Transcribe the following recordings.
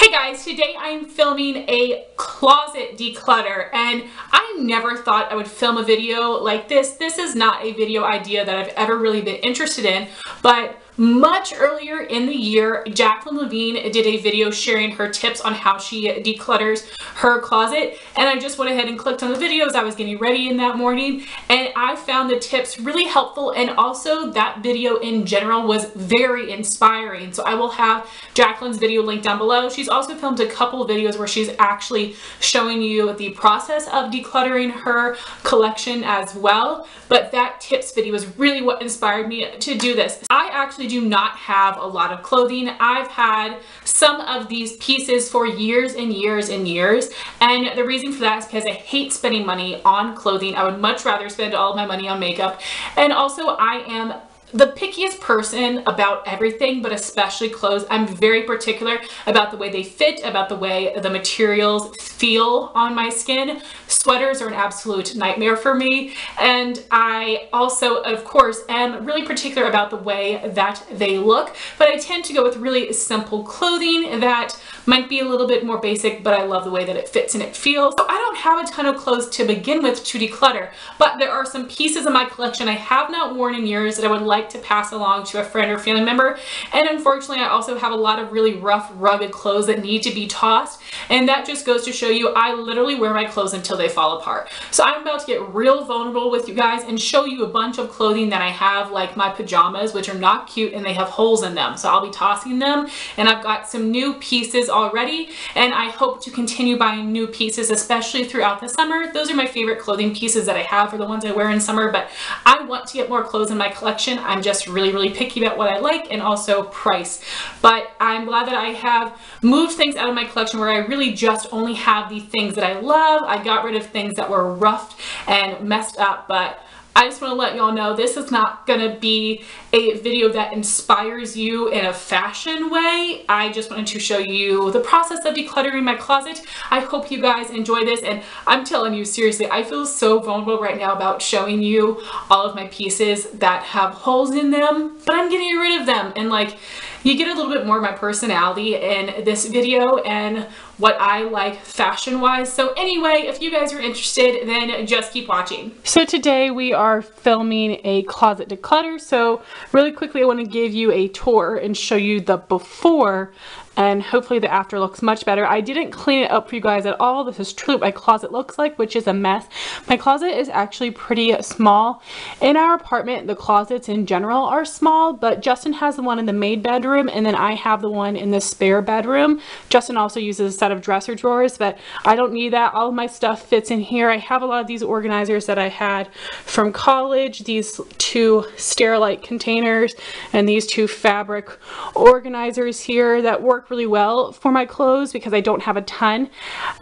Hey guys, today I'm filming a closet declutter, and I never thought I would film a video like this. This is not a video idea that I've ever really been interested in, but much earlier in the year, Jacquelyn Lovene did a video sharing her tips on how she declutters her closet, and I just went ahead and clicked on the video as I was getting ready in that morning, and I found the tips really helpful, and also that video in general was very inspiring. So I will have Jacquelyn's video linked down below. She's also filmed a couple of videos where she's actually showing you the process of decluttering her collection as well, but that tips video is really what inspired me to do this. I actually do not have a lot of clothing. I've had some of these pieces for years and years and years, and the reason for that is because I hate spending money on clothing. I would much rather spend all of my money on makeup, and also I am the pickiest person about everything, but especially clothes. I'm very particular about the way they fit, about the way the materials feel on my skin. Sweaters are an absolute nightmare for me, and I also, of course, am really particular about the way that they look, but I tend to go with really simple clothing that might be a little bit more basic, but I love the way that it fits and it feels. So I don't have a ton of clothes to begin with to declutter, but there are some pieces in my collection I have not worn in years that I would like to pass along to a friend or family member. And unfortunately, I also have a lot of really rough, rugged clothes that need to be tossed, and that just goes to show you I literally wear my clothes until they fall apart. So I'm about to get real vulnerable with you guys and show you a bunch of clothing that I have, like my pajamas, which are not cute and they have holes in them, so I'll be tossing them. And I've got some new pieces already, and I hope to continue buying new pieces, especially throughout the summer. Those are my favorite clothing pieces that I have, are the ones I wear in summer, but I want to get more clothes in my collection. I'm just really picky about what I like, and also price. But I'm glad that I have moved things out of my collection where I really just only have the things that I love. I got rid of things that were roughed and messed up, but I just want to let y'all know this is not going to be a video that inspires you in a fashion way. I just wanted to show you the process of decluttering my closet. I hope you guys enjoy this, and I'm telling you seriously, I feel so vulnerable right now about showing you all of my pieces that have holes in them, but I'm getting rid of them, and like, you get a little bit more of my personality in this video and what I like fashion-wise. So anyway, if you guys are interested, then just keep watching. So today we are filming a closet declutter. So really quickly, I want to give you a tour and show you the before, and hopefully the after looks much better. I didn't clean it up for you guys at all. This is truly what my closet looks like, which is a mess. My closet is actually pretty small. In our apartment, the closets in general are small, but Justin has the one in the maid bedroom, and then I have the one in the spare bedroom. Justin also uses a set of dresser drawers, but I don't need that. All of my stuff fits in here. I have a lot of these organizers that I had from college, these two Sterilite containers, and these two fabric organizers here that work really well for my clothes because I don't have a ton.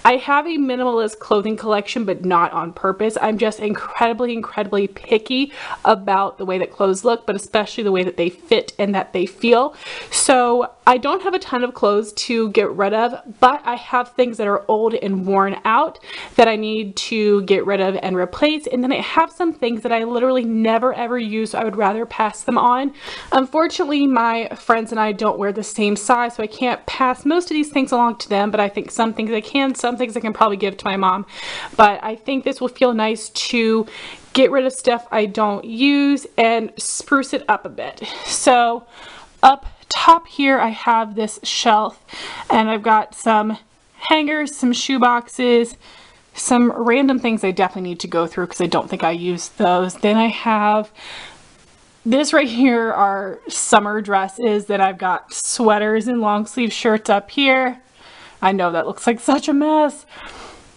I have a minimalist clothing collection, but not on purpose. I'm just incredibly picky about the way that clothes look, but especially the way that they fit and that they feel. So I don't have a ton of clothes to get rid of, but I have things that are old and worn out that I need to get rid of and replace. And then I have some things that I literally never ever use, so I would rather pass them on. Unfortunately, my friends and I don't wear the same size, so I can't pass most of these things along to them, but I think some things I can, some things I can probably give to my mom. But I think this will feel nice to get rid of stuff I don't use and spruce it up a bit. So up top here I have this shelf, and I've got some hangers, some shoe boxes, some random things I definitely need to go through because I don't think I use those. Then I have this right here are summer dresses. Then I've got sweaters and long sleeve shirts up here. I know that looks like such a mess.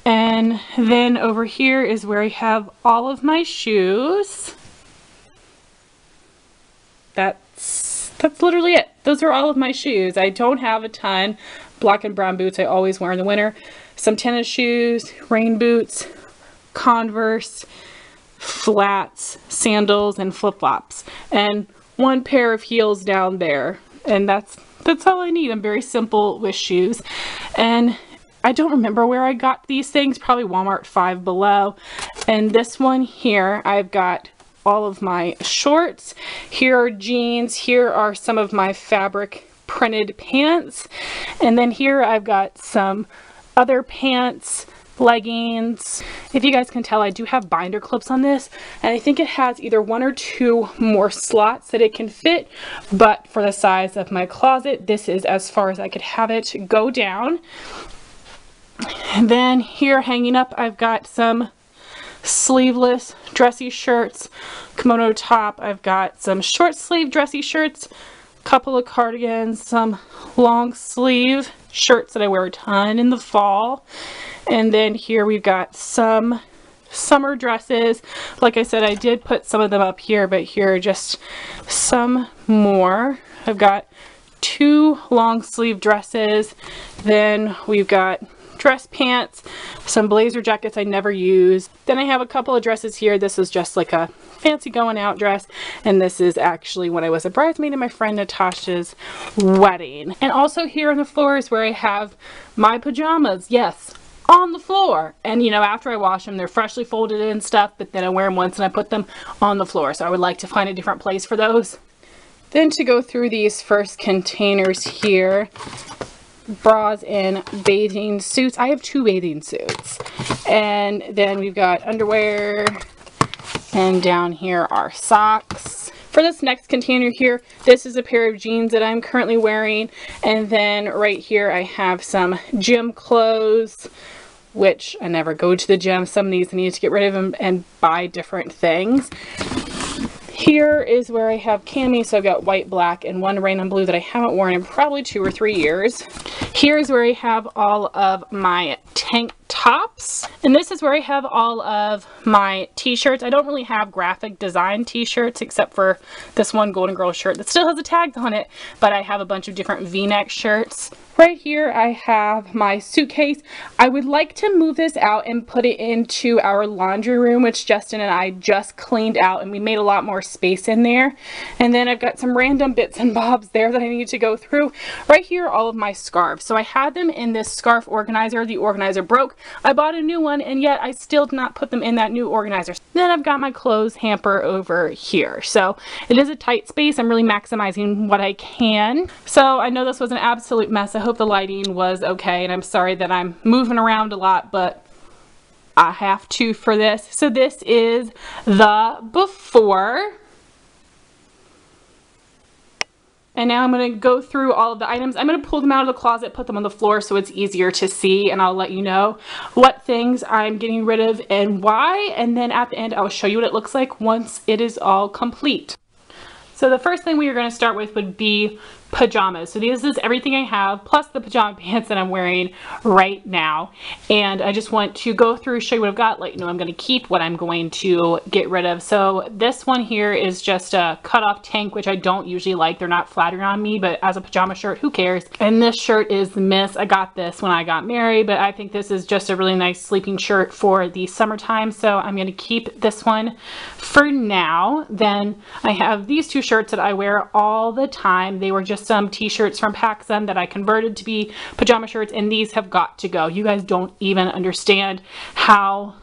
And then over here is where I have all of my shoes. That's literally it. Those are all of my shoes. I don't have a ton. Black and brown boots I always wear in the winter. Some tennis shoes, rain boots, Converse, flats, sandals, and flip-flops, and one pair of heels down there, and that's all I need. I'm very simple with shoes, and I don't remember where I got these things, probably Walmart 5 Below. And this one here, I've got all of my shorts. Here are jeans. Here are some of my fabric printed pants. And then here I've got some other pants, leggings. If you guys can tell, I do have binder clips on this, and I think it has either 1 or 2 more slots that it can fit, but for the size of my closet, this is as far as I could have it go down. And then here hanging up, I've got some sleeveless dressy shirts, kimono top. I've got some short sleeve dressy shirts, couple of cardigans, some long sleeve shirts that I wear a ton in the fall. And then here we've got some summer dresses. Like I said, I did put some of them up here, but here are just some more. I've got 2 long sleeve dresses. Then we've got dress pants, some blazer jackets I never use. Then I have a couple of dresses here. This is just like a fancy going out dress, and this is actually when I was a bridesmaid at my friend Natasha's wedding. And also here on the floor is where I have my pajamas. Yes, on the floor. And you know, after I wash them, they're freshly folded and stuff, but then I wear them once and I put them on the floor. So I would like to find a different place for those. Then to go through these first containers here, bras and bathing suits. I have 2 bathing suits. And then we've got underwear, and down here are socks. For this next container here, this is a pair of jeans that I'm currently wearing, and then right here I have some gym clothes, which I never go to the gym. Some of these I need to get rid of them and buy different things. Here is where I have Camis, so I've got white, black, and 1 rain and blue that I haven't worn in probably 2 or 3 years. Here's where I have all of my tank tops, and this is where I have all of my t-shirts. I don't really have graphic design t-shirts except for this one Golden Girl shirt that still has a tag on it, but I have a bunch of different v-neck shirts. Right here I have my suitcase. I would like to move this out and put it into our laundry room, which Justin and I just cleaned out, and we made a lot more space in there. And then I've got some random bits and bobs there that I need to go through. Right here, all of my scarves. So I had them in this scarf organizer. The organizer broke. I bought a new one, and yet I still did not put them in that new organizer. Then I've got my clothes hamper over here. So it is a tight space. I'm really maximizing what I can. So I know this was an absolute mess. I hope the lighting was okay, and I'm sorry that I'm moving around a lot, but I have to for this. So this is the before. And now I'm going to go through all of the items. I'm going to pull them out of the closet, put them on the floor so it's easier to see, and I'll let you know what things I'm getting rid of and why. And then at the end, I'll show you what it looks like once it is all complete. So the first thing we are going to start with would be pajamas. So this is everything I have, plus the pajama pants that I'm wearing right now. And I just want to go through, show you what I've got, let you know I'm going to keep, what I'm going to get rid of. So this one here is just a cutoff tank, which I don't usually like. They're not flattering on me, but as a pajama shirt, who cares? And this shirt is the Miss. I got this when I got married, but I think this is just a really nice sleeping shirt for the summertime. So I'm going to keep this one for now. Then I have these 2 shirts that I wear all the time. They were just some t-shirts from PacSun that I converted to be pajama shirts, and these have got to go. You guys don't even understand how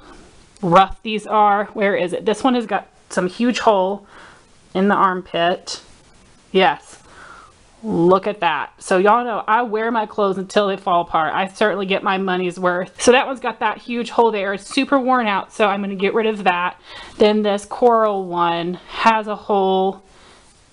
rough these are. Where is it? This one has got some huge hole in the armpit. Yes, look at that. So y'all know I wear my clothes until they fall apart. I certainly get my money's worth. So that one's got that huge hole there. It's super worn out, so I'm going to get rid of that. Then this coral one has a hole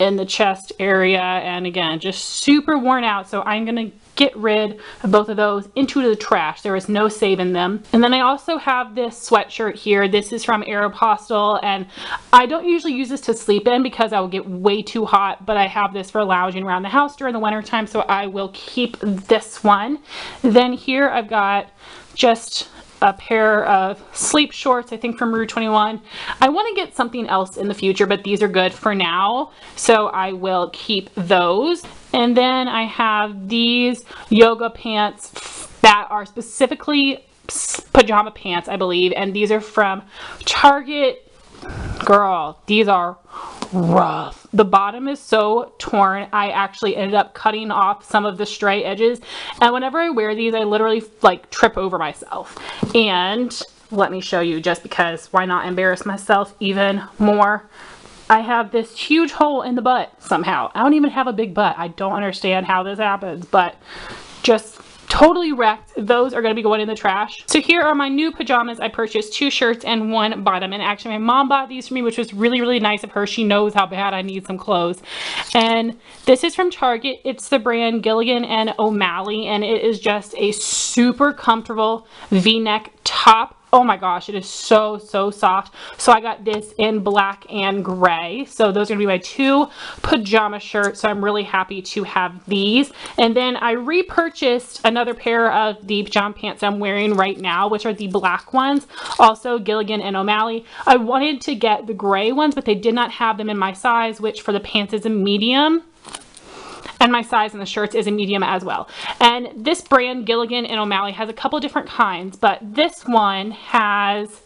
in the chest area, and again, just super worn out, so I'm gonna get rid of both of those into the trash. There is no saving them. And then I also have this sweatshirt here. This is from Aeropostale, and I don't usually use this to sleep in because I will get way too hot, but I have this for lounging around the house during the winter time, so I will keep this one. Then here I've got just a pair of sleep shorts, I think from Rue 21. I want to get something else in the future, but these are good for now, so I will keep those. And then I have these yoga pants that are specifically pajama pants, I believe, and these are from Target. Girl, these are rough. The bottom is so torn. I actually ended up cutting off some of the stray edges, and whenever I wear these, I literally like trip over myself. And let me show you, just because why not embarrass myself even more. I have this huge hole in the butt somehow. I don't even have a big butt. I don't understand how this happens, but just totally wrecked. Those are going to be going in the trash. So here are my new pajamas. I purchased 2 shirts and 1 bottom, and actually my mom bought these for me, which was really, really nice of her. She knows how bad I need some clothes. And this is from Target. It's the brand Gilligan and O'Malley, and it is just a super comfortable V-neck top. Oh my gosh, it is so, so soft. So I got this in black and gray. So those are gonna be my 2 pajama shirts. So I'm really happy to have these. And then I repurchased another pair of the pajama pants I'm wearing right now, which are the black ones. Also Gilligan and O'Malley. I wanted to get the gray ones, but they did not have them in my size, which for the pants is a medium. And my size in the shirts is a medium as well. And this brand, Gilligan and O'Malley, has a couple different kinds, but this one has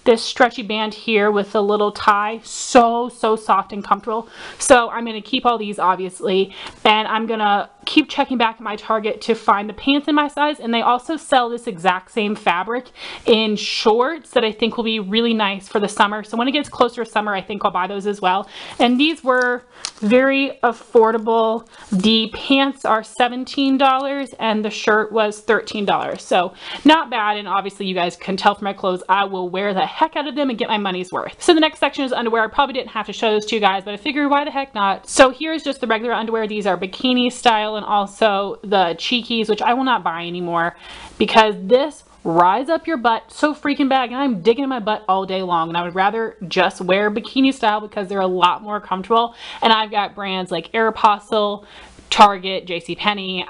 this stretchy band here with a little tie. So soft and comfortable. So I'm going to keep all these, obviously, and I'm going to keep checking back at my Target to find the pants in my size. And they also sell this exact same fabric in shorts that I think will be really nice for the summer. So when it gets closer to summer, I think I'll buy those as well. And these were very affordable. The pants are $17 and the shirt was $13. So not bad. And obviously you guys can tell from my clothes, I will wear the heck out of them and get my money's worth. So the next section is underwear. I probably didn't have to show those to you guys, but I figured why the heck not. So here's just the regular underwear. These are bikini style, and also the cheekies, which I will not buy anymore because this rides up your butt so freaking bad, and I'm digging in my butt all day long, and I would rather just wear bikini style because they're a lot more comfortable. And I've got brands like Aeropostale, Target, JCPenney.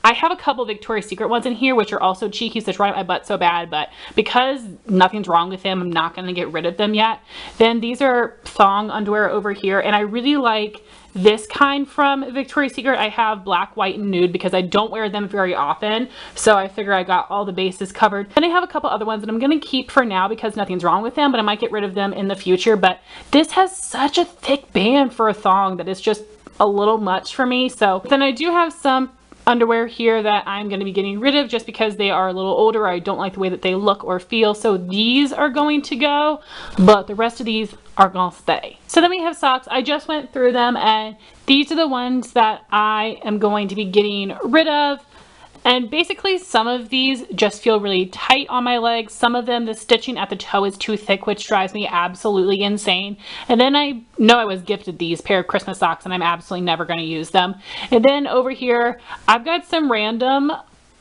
I have a couple Victoria's Secret ones in here, which are also cheekies, which ride my butt so bad, but because nothing's wrong with them, I'm not going to get rid of them yet. Then these are thong underwear over here, and I really like this kind from Victoria's Secret. I have black, white, and nude because I don't wear them very often, so I figure I got all the bases covered. Then I have a couple other ones that I'm going to keep for now because nothing's wrong with them, but I might get rid of them in the future. But this has such a thick band for a thong that it's just a little much for me. So then I do have some underwear here that I'm going to be getting rid of just because they are a little older. I don't like the way that they look or feel, so these are going to go, but the rest of these are gonna stay. So then we have socks. I just went through them, and these are the ones that I am going to be getting rid of. And basically some of these just feel really tight on my legs. Some of them, the stitching at the toe is too thick, which drives me absolutely insane. And then I know I was gifted these pair of Christmas socks and I'm absolutely never going to use them. And then over here, I've got some random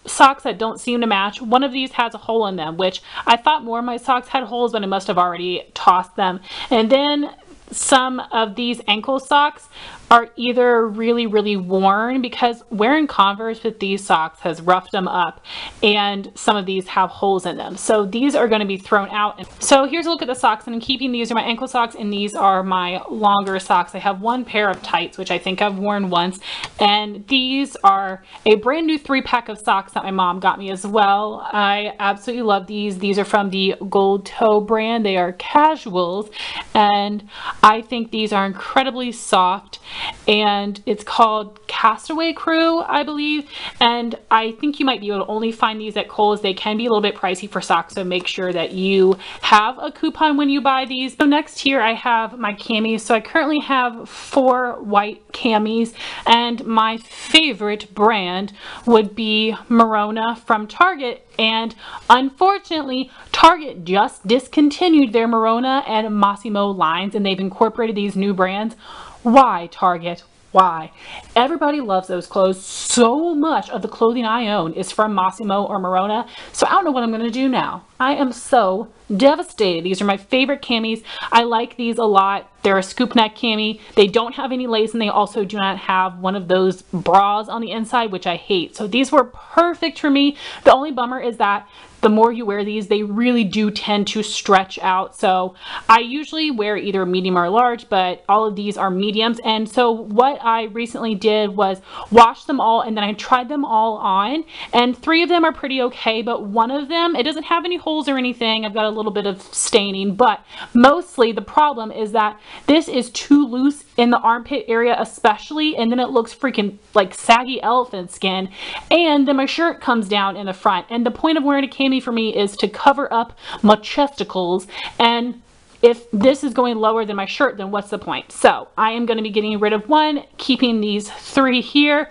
socks that don't seem to match. One of these has a hole in them, which I thought more of my socks had holes, but I must have already tossed them. And then some of these ankle socks are either really, really worn because wearing Converse with these socks has roughed them up, and some of these have holes in them. So these are going to be thrown out. So here's a look at the socks, and I'm keeping these are my ankle socks, and these are my longer socks. I have one pair of tights, which I think I've worn once, and these are a brand new 3-pack of socks that my mom got me as well. I absolutely love these. These are from the Gold Toe brand. They are casuals, and I think these are incredibly soft, and it's called Castaway Crew, I believe, and I think you might be able to only find these at Kohl's. They can be a little bit pricey for socks, so make sure that you have a coupon when you buy these. So next here I have my camis. So I currently have 4 white camis, and my favorite brand would be Merona from Target, and unfortunately Target just discontinued their Merona and Massimo lines, and they've incorporated these new brands. Why, Target? Why? Everybody loves those clothes. So much of the clothing I own is from Massimo or Merona, so I don't know what I'm going to do now. I am so devastated. These are my favorite camis. I like these a lot. They're a scoop neck cami. They don't have any lace, and they also do not have one of those bras on the inside, which I hate. So these were perfect for me. The only bummer is that the more you wear these, they really do tend to stretch out. So I usually wear either medium or large, but all of these are mediums. And so what I recently did was wash them all, and then I tried them all on, and 3 of them are pretty okay, but one of them, it doesn't have any holes or anything. I've got a little bit of staining, but mostly the problem is that this is too loose in the armpit area especially, and then it looks freaking like saggy elephant skin, and then my shirt comes down in the front. And the point of wearing a cami for me is to cover up my chesticles, and if this is going lower than my shirt, then what's the point? So I am going to be getting rid of one, keeping these 3 here.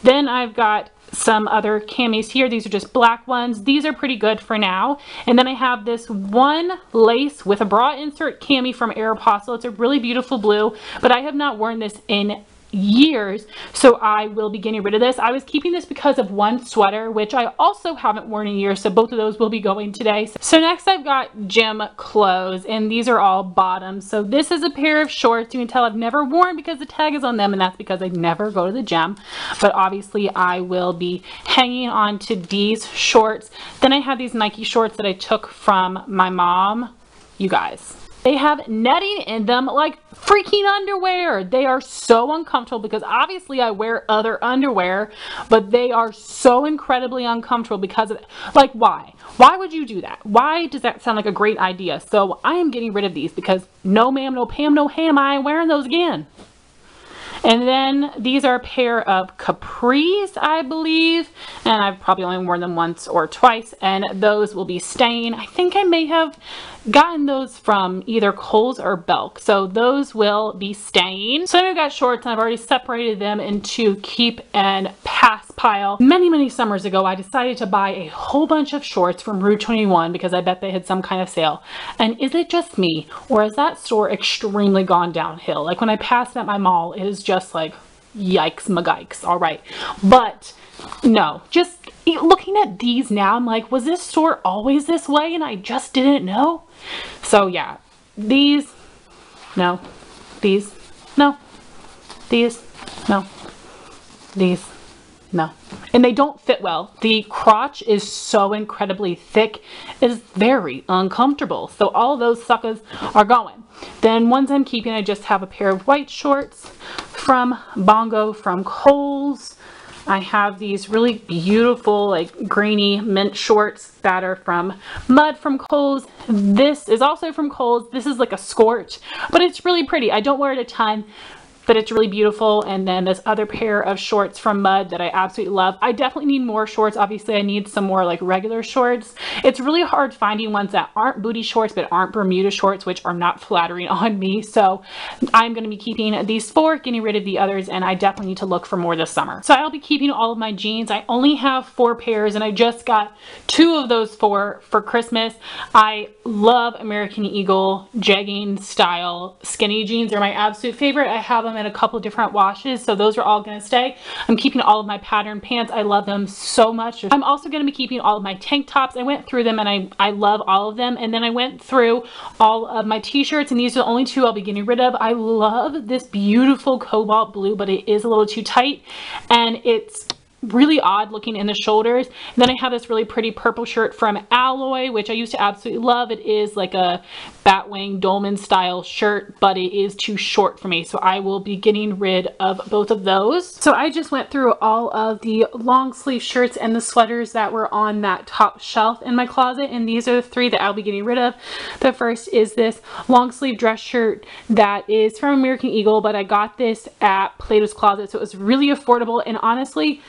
Then I've got some other camis here. These are just black ones. These are pretty good for now. And then I have this one lace with a bra insert cami from Aeropostale. It's a really beautiful blue, but I have not worn this in years, so I will be getting rid of this. I was keeping this because of one sweater, which I also haven't worn in years, so both of those will be going today. So next I've got gym clothes, and these are all bottoms. So this is a pair of shorts. You can tell I've never worn because the tag is on them, and that's because I never go to the gym, but obviously I will be hanging on to these shorts. Then I have these Nike shorts that I took from my mom. You guys, they have netting in them like freaking underwear. They are so uncomfortable because obviously I wear other underwear, but they are so incredibly uncomfortable because of it. Like, why? Why would you do that? Why does that sound like a great idea? So I am getting rid of these because no ma'am, no Pam, no ham, I ain't wearing those again. And then these are a pair of capris, I believe, and I've probably only worn them once or twice, and those will be staying. I think I may have gotten those from either Kohl's or Belk, so those will be staying. So I've got shorts, and I've already separated them into keep and pass pile. Many summers ago, I decided to buy a whole bunch of shorts from Rue 21 because I bet they had some kind of sale. And is it just me, or has that store extremely gone downhill? Like when I pass it at my mall, it is just like, yikes, magikes, all right. But no, just looking at these now, I'm like, was this store always this way and I just didn't know? So yeah, these, no, these, no, these, no, these, no. And they don't fit well. The crotch is so incredibly thick, it is very uncomfortable. So all those suckers are going. Then ones I'm keeping, I just have a pair of white shorts from Bongo from Kohl's. I have these really beautiful like grainy mint shorts that are from Mud from Kohl's. This is also from Kohl's. This is like a scorch, but it's really pretty. I don't wear it a ton, but it's really beautiful. And then this other pair of shorts from Mud that I absolutely love. I definitely need more shorts. Obviously I need some more like regular shorts. It's really hard finding ones that aren't booty shorts but aren't Bermuda shorts, which are not flattering on me. So I'm going to be keeping these 4, getting rid of the others, and I definitely need to look for more this summer. So I'll be keeping all of my jeans. I only have 4 pairs, and I just got 2 of those 4 for Christmas. I love American Eagle jegging style skinny jeans. They're my absolute favorite. I have them in a couple different washes, so those are all going to stay. I'm keeping all of my pattern pants. I love them so much. I'm also going to be keeping all of my tank tops. I went through them and I love all of them. And then I went through all of my t-shirts, and these are the only 2 I'll be getting rid of. I love this beautiful cobalt blue, but it is a little too tight and it's really odd looking in the shoulders. And then I have this really pretty purple shirt from Alloy, which I used to absolutely love. It is like a Batwing Dolman style shirt, but it is too short for me, so I will be getting rid of both of those. So I just went through all of the long sleeve shirts and the sweaters that were on that top shelf in my closet, and these are the 3 that I'll be getting rid of. The first is this long sleeve dress shirt that is from American Eagle, but I got this at Plato's Closet, so it was really affordable. And honestly,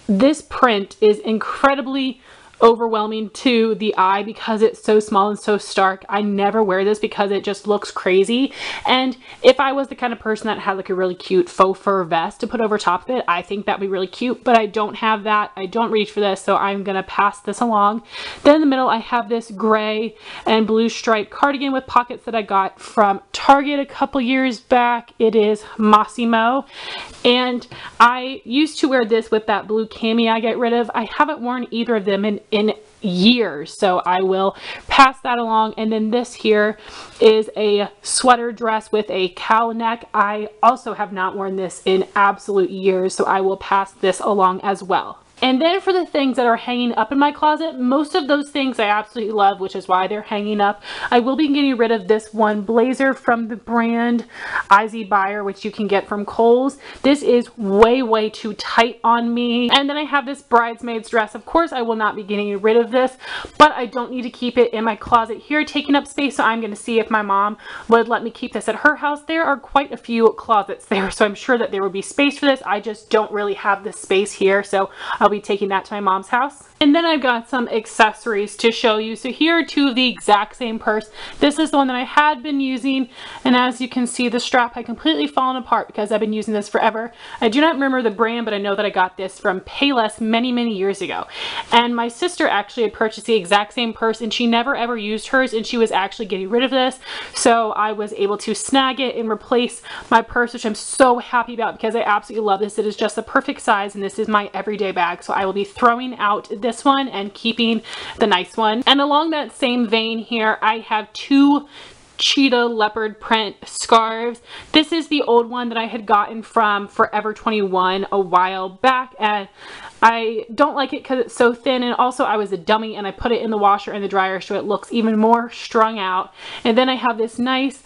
this print is incredibly overwhelming to the eye because it's so small and so stark. I never wear this because it just looks crazy. And if I was the kind of person that had like a really cute faux fur vest to put over top of it, I think that'd be really cute, but I don't have that. I don't reach for this, so I'm gonna pass this along. Then in the middle, I have this gray and blue striped cardigan with pockets that I got from Target a couple years back. It is Massimo, and I used to wear this with that blue cami I get rid of. I haven't worn either of them in years, so I will pass that along. And then this here is a sweater dress with a cowl neck. I also have not worn this in absolute years, so I will pass this along as well. And then for the things that are hanging up in my closet, most of those things I absolutely love, which is why they're hanging up. I will be getting rid of this one blazer from the brand IZ Buyer, which you can get from Kohl's. This is way too tight on me. And then I have this bridesmaid's dress. Of course, I will not be getting rid of this, but I don't need to keep it in my closet here, taking up space. So I'm going to see if my mom would let me keep this at her house. There are quite a few closets there, so I'm sure that there would be space for this. I just don't really have the space here, so I'll be taking that to my mom's house. And then I've got some accessories to show you. So here are two of the exact same purse. This is the one that I had been using, and as you can see, the strap had completely fallen apart because I've been using this forever. I do not remember the brand, but I know that I got this from Payless many years ago. And my sister actually had purchased the exact same purse, and she never ever used hers, and she was actually getting rid of this. So I was able to snag it and replace my purse, which I'm so happy about because I absolutely love this. It is just the perfect size, and this is my everyday bag. So I will be throwing out this one and keeping the nice one. And along that same vein here, I have two cheetah leopard print scarves. This is the old one that I had gotten from Forever 21 a while back, and I don't like it because it's so thin, and also I was a dummy and I put it in the washer and the dryer so it looks even more strung out. And then I have this nice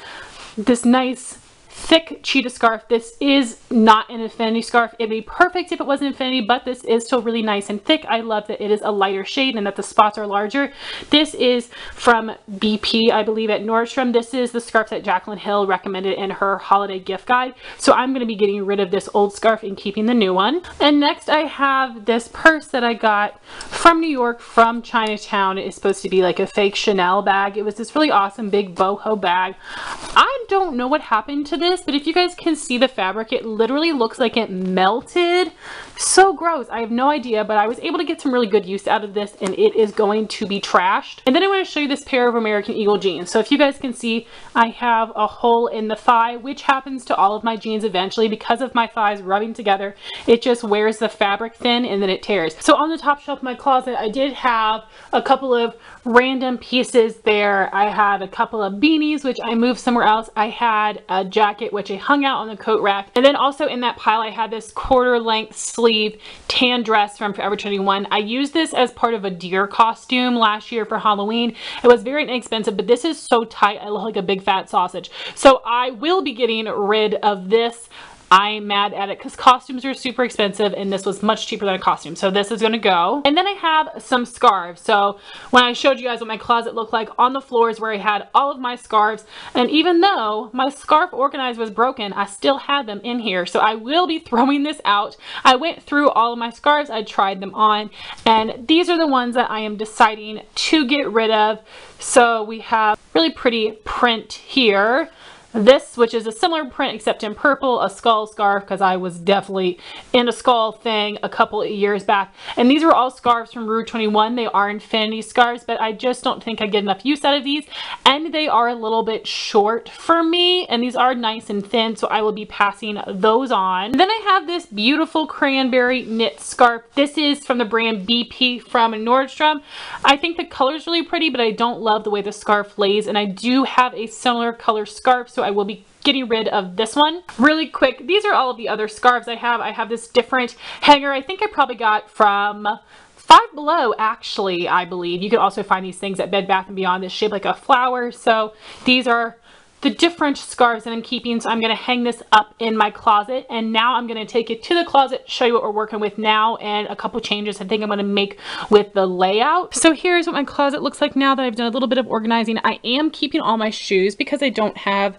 thick cheetah scarf. This is not an infinity scarf. It'd be perfect if it was an infinity, but this is still really nice and thick. I love that it is a lighter shade and that the spots are larger. This is from BP, I believe, at Nordstrom. This is the scarf that Jacquelyn Hill recommended in her holiday gift guide. So I'm going to be getting rid of this old scarf and keeping the new one. And next I have this purse that I got from New York, from Chinatown. It is supposed to be like a fake Chanel bag. It was this really awesome big boho bag. I don't know what happened to this, but if you guys can see the fabric, it literally looks like it melted. So gross. I have no idea, but I was able to get some really good use out of this, and it is going to be trashed. And then I want to show you this pair of American Eagle jeans. So if you guys can see, I have a hole in the thigh, which happens to all of my jeans eventually because of my thighs rubbing together. It just wears the fabric thin and then it tears. So on the top shelf of my closet, I did have a couple of random pieces there. I had a couple of beanies, which I moved somewhere else. I had a jacket, which I hung out on the coat rack. And then also in that pile, I had this quarter length sleeve tan dress from Forever 21. I used this as part of a deer costume last year for Halloween. It was very inexpensive, but this is so tight. I look like a big fat sausage. So I will be getting rid of this. I'm mad at it because costumes are super expensive and this was much cheaper than a costume. So this is going to go. And then I have some scarves. So when I showed you guys what my closet looked like, on the floor is where I had all of my scarves. And even though my scarf organizer was broken, I still had them in here. So I will be throwing this out. I went through all of my scarves. I tried them on. And these are the ones that I am deciding to get rid of. So we have really pretty print here. This, which is a similar print except in purple, a skull scarf, because I was definitely in a skull thing a couple of years back. And these are all scarves from Rue 21. They are infinity scarves, but I just don't think I get enough use out of these. And they are a little bit short for me, and these are nice and thin, so I will be passing those on. Then I have this beautiful cranberry knit scarf. This is from the brand BP from Nordstrom. I think the color is really pretty, but I don't love the way the scarf lays, and I do have a similar color scarf, so I will be getting rid of this one. Really quick, these are all of the other scarves I have. I have this different hanger. I think I probably got from Five Below, actually, I believe. You can also find these things at Bed Bath & Beyond. This shaped like a flower. So these are the different scarves that I'm keeping. So I'm going to hang this up in my closet, and now I'm going to take it to the closet, show you what we're working with now, and a couple changes I think I'm going to make with the layout. So here's what my closet looks like now that I've done a little bit of organizing. I am keeping all my shoes because I don't have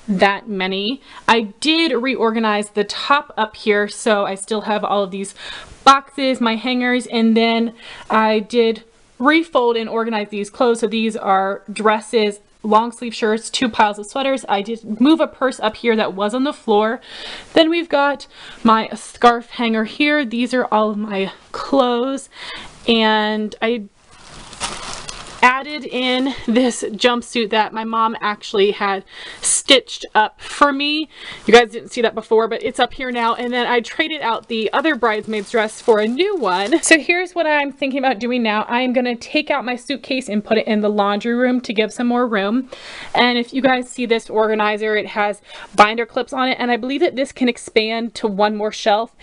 that many. I did reorganize the top up here, so I still have all of these boxes, my hangers, and then I did refold and organize these clothes. So these are dresses, long sleeve shirts, two piles of sweaters. I did move a purse up here that was on the floor. Then we've got my scarf hanger here. These are all of my clothes, and I added in this jumpsuit that my mom actually had stitched up for me. You guys didn't see that before, but it's up here now. And then I traded out the other bridesmaid's dress for a new one. So here's what I'm thinking about doing now. I am going to take out my suitcase and put it in the laundry room to give some more room. And if you guys see this organizer, it has binder clips on it, and I believe that this can expand to one more shelf.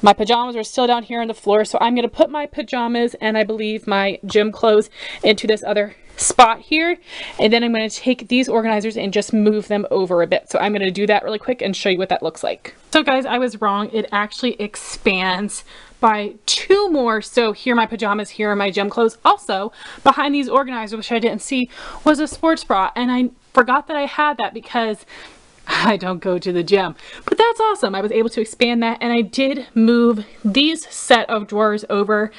My pajamas are still down here on the floor, so I'm going to put my pajamas and I believe my gym clothes into this other spot here. And then I'm going to take these organizers and just move them over a bit. So I'm going to do that really quick and show you what that looks like. So guys, I was wrong. It actually expands by two more. So here are my pajamas, here are my gym clothes. Also, behind these organizers, which I didn't see, was a sports bra. And I forgot that I had that because I don't go to the gym. But that's awesome. I was able to expand that, and I did move these set of drawers over,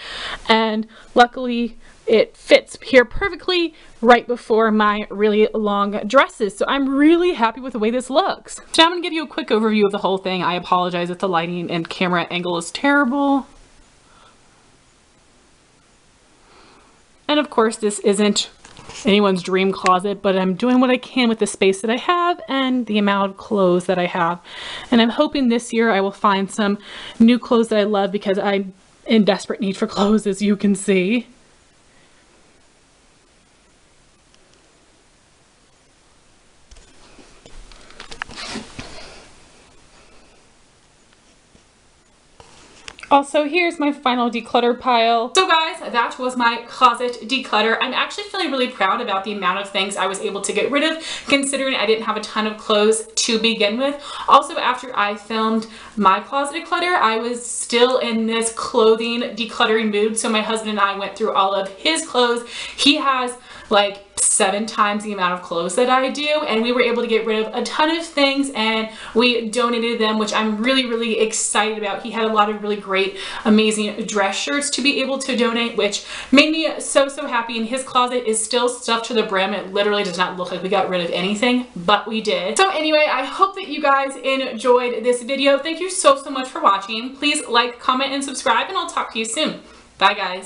and luckily it fits here perfectly right before my really long dresses. So I'm really happy with the way this looks. So now I'm gonna give you a quick overview of the whole thing. I apologize if the lighting and camera angle is terrible. And of course, this isn't anyone's dream closet, but I'm doing what I can with the space that I have and the amount of clothes that I have. And I'm hoping this year I will find some new clothes that I love, because I'm in desperate need for clothes, as you can see. Also, here's my final declutter pile. So guys, that was my closet declutter. I'm actually feeling really proud about the amount of things I was able to get rid of, considering I didn't have a ton of clothes to begin with. Also, after I filmed my closet declutter, I was still in this clothing decluttering mood. So my husband and I went through all of his clothes. He has like 7 times the amount of clothes that I do, and we were able to get rid of a ton of things, and we donated them, which I'm really excited about. He had a lot of really great, amazing dress shirts to be able to donate, which made me so happy. And his closet is still stuffed to the brim. It literally does not look like we got rid of anything, but we did. So anyway, I hope that you guys enjoyed this video. Thank you so much for watching. Please like, comment, and subscribe, and I'll talk to you soon. Bye guys.